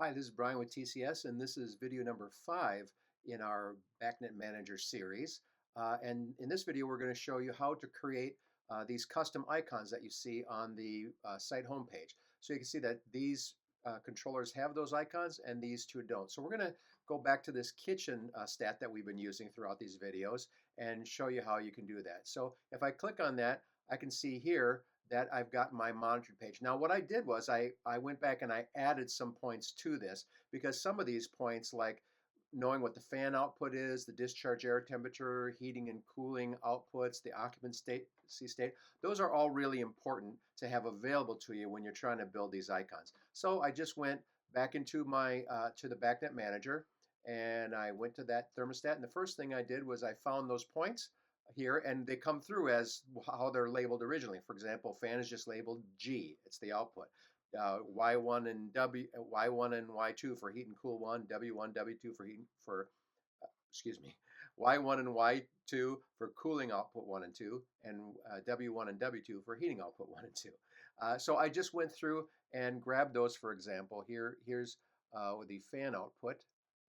Hi, this is Brian with TCS, and this is video number 5 in our BACnet Manager series. And in this video, we're going to show you how to create these custom icons that you see on the site homepage. So you can see that these controllers have those icons and these two don't. So we're going to go back to this kitchen stat that we've been using throughout these videos and show you how you can do that. So if I click on that, I can see here that I've got my monitored page. Now what I did was I went back and I added some points to this because some of these points, like knowing what the fan output is, the discharge air temperature, heating and cooling outputs, the occupancy state, those are all really important to have available to you when you're trying to build these icons. So I just went back into my to the BACnet Manager, and I went to that thermostat, and the first thing I did was I found those points here, and they come through as how they're labeled originally. For example, fan is just labeled G, it's the output. Y1 and Y1 and Y2 for heat and cool one, W1, W2 for heat for excuse me, Y1 and Y2 for cooling output 1 and 2, and W1 and W2 for heating output 1 and 2. So I just went through and grabbed those. For example, here's the fan output.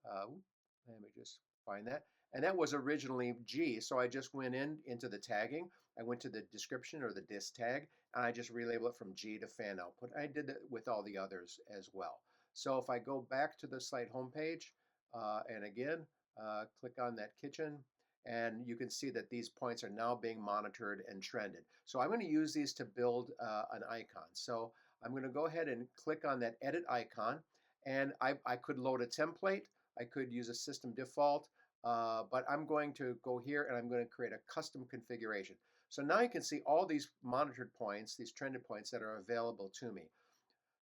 Let me just find that. And that was originally G, so I just went into the tagging. I went to the description or the dis tag, and I just relabel it from G to fan output. I did that with all the others as well. So if I go back to the site homepage, and again, click on that kitchen, and you can see that these points are now being monitored and trended. So I'm going to use these to build an icon. So I'm going to go ahead and click on that edit icon, and I could load a template. I could use a system default, but I'm going to go here and I'm going to create a custom configuration. So now you can see all these monitored points, these trended points that are available to me.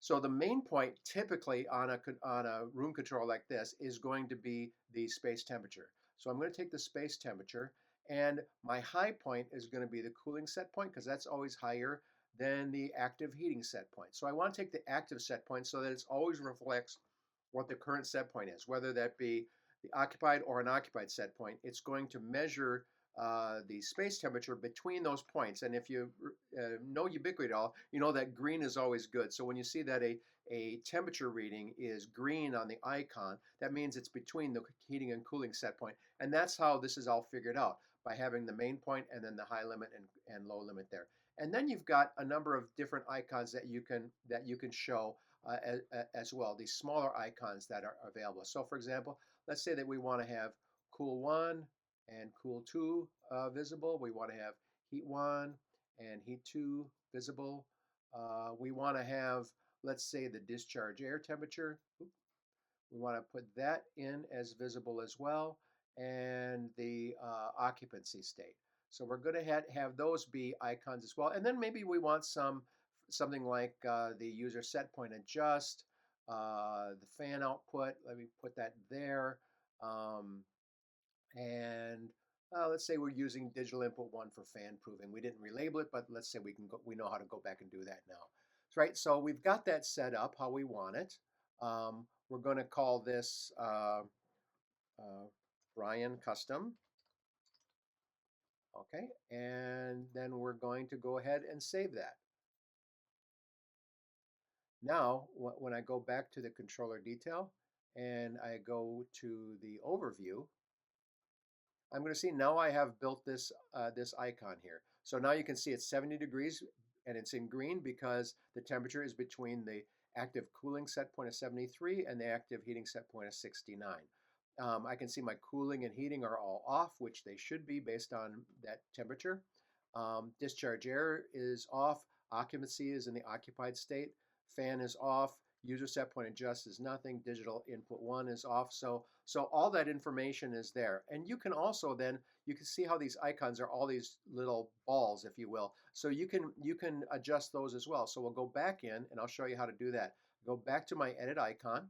So the main point typically on a room control like this is going to be the space temperature. So I'm going to take the space temperature, and my high point is going to be the cooling set point because that's always higher than the active heating set point. So I want to take the active set point so that it always reflects what the current set point is, whether that be the occupied or unoccupied set point. It's going to measure the space temperature between those points. And if you know Ubiquity at all, you know that green is always good. So when you see that a temperature reading is green on the icon, that means it's between the heating and cooling set point. And that's how this is all figured out, by having the main point and then the high limit and low limit there. And then you've got a number of different icons that you can show as well, these smaller icons that are available. So for example, let's say that we want to have cool 1 and cool 2 visible. We want to have heat 1 and heat 2 visible. We want to have, let's say, the discharge air temperature. We want to put that in as visible as well, and the occupancy state. So we're going to have those be icons as well. And then maybe we want something like the user set point adjust, the fan output. Let me put that there. And let's say we're using digital input 1 for fan proving. We didn't relabel it, but let's say we know how to go back and do that now. Right, so we've got that set up how we want it. We're going to call this Brian Custom. Okay, and then we're going to go ahead and save that. Now, when I go back to the controller detail and I go to the overview, I'm going to see now I have built this icon here. So now you can see it's 70 degrees and it's in green because the temperature is between the active cooling set point of 73 and the active heating set point of 69. I can see my cooling and heating are all off, which they should be based on that temperature. Discharge air is off. Occupancy is in the occupied state. Fan is off. User set point adjust is nothing. Digital input 1 is off. So all that information is there. And you can also then, you can see how these icons are all these little balls, if you will. So you can adjust those as well. So we'll go back in and I'll show you how to do that. Go back to my edit icon,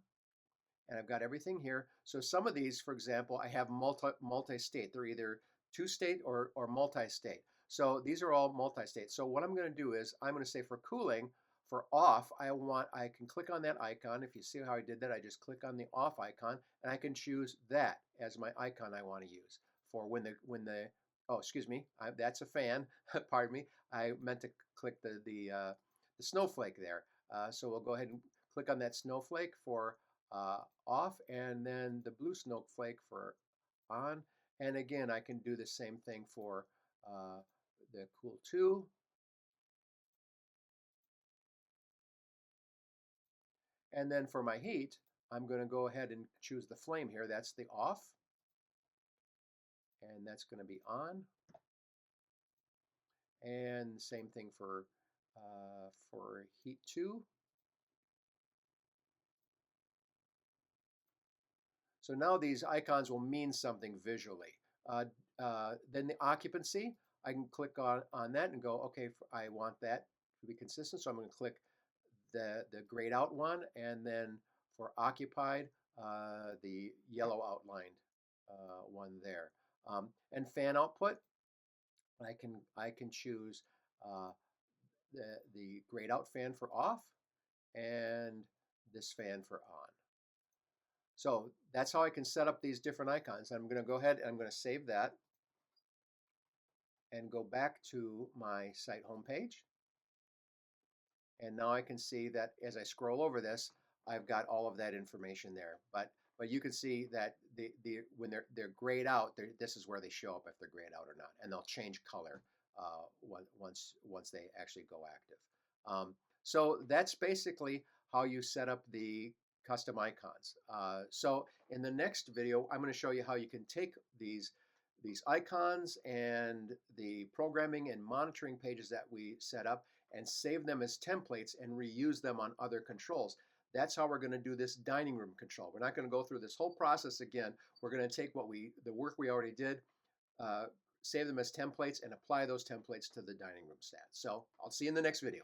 and I've got everything here. So some of these, for example, I have multi-state. They're either two-state or multi-state. So these are all multi-state. So what I'm going to do is I'm going to say for cooling, for off, I can click on that icon. If you see how I did that, I just click on the off icon, and I can choose that as my icon I want to use for when the oh, excuse me, that's a fan. Pardon me. I meant to click the snowflake there. So we'll go ahead and click on that snowflake for off, and then the blue snowflake for on. And again, I can do the same thing for the cool 2. And then for my heat, I'm going to go ahead and choose the flame here. That's the off. And that's going to be on. And same thing for heat 2. So now these icons will mean something visually. Then the occupancy, I can click on that and go, okay, I want that to be consistent. So I'm going to click the grayed out one, and then for occupied, the yellow outlined one there. And fan output, I can choose the grayed out fan for off and this fan for on. So that's how I can set up these different icons. I'm going to go ahead and I'm going to save that and go back to my site homepage. And now I can see that as I scroll over this, I've got all of that information there. But you can see that when they're grayed out, this is where they show up if they're grayed out or not, and they'll change color once they actually go active. So that's basically how you set up the custom icons. So in the next video, I'm going to show you how you can take these icons and the programming and monitoring pages that we set up and save them as templates and reuse them on other controls. That's how we're going to do this dining room control. We're not going to go through this whole process again. We're going to take the work we already did, save them as templates, and apply those templates to the dining room stats. So I'll see you in the next video.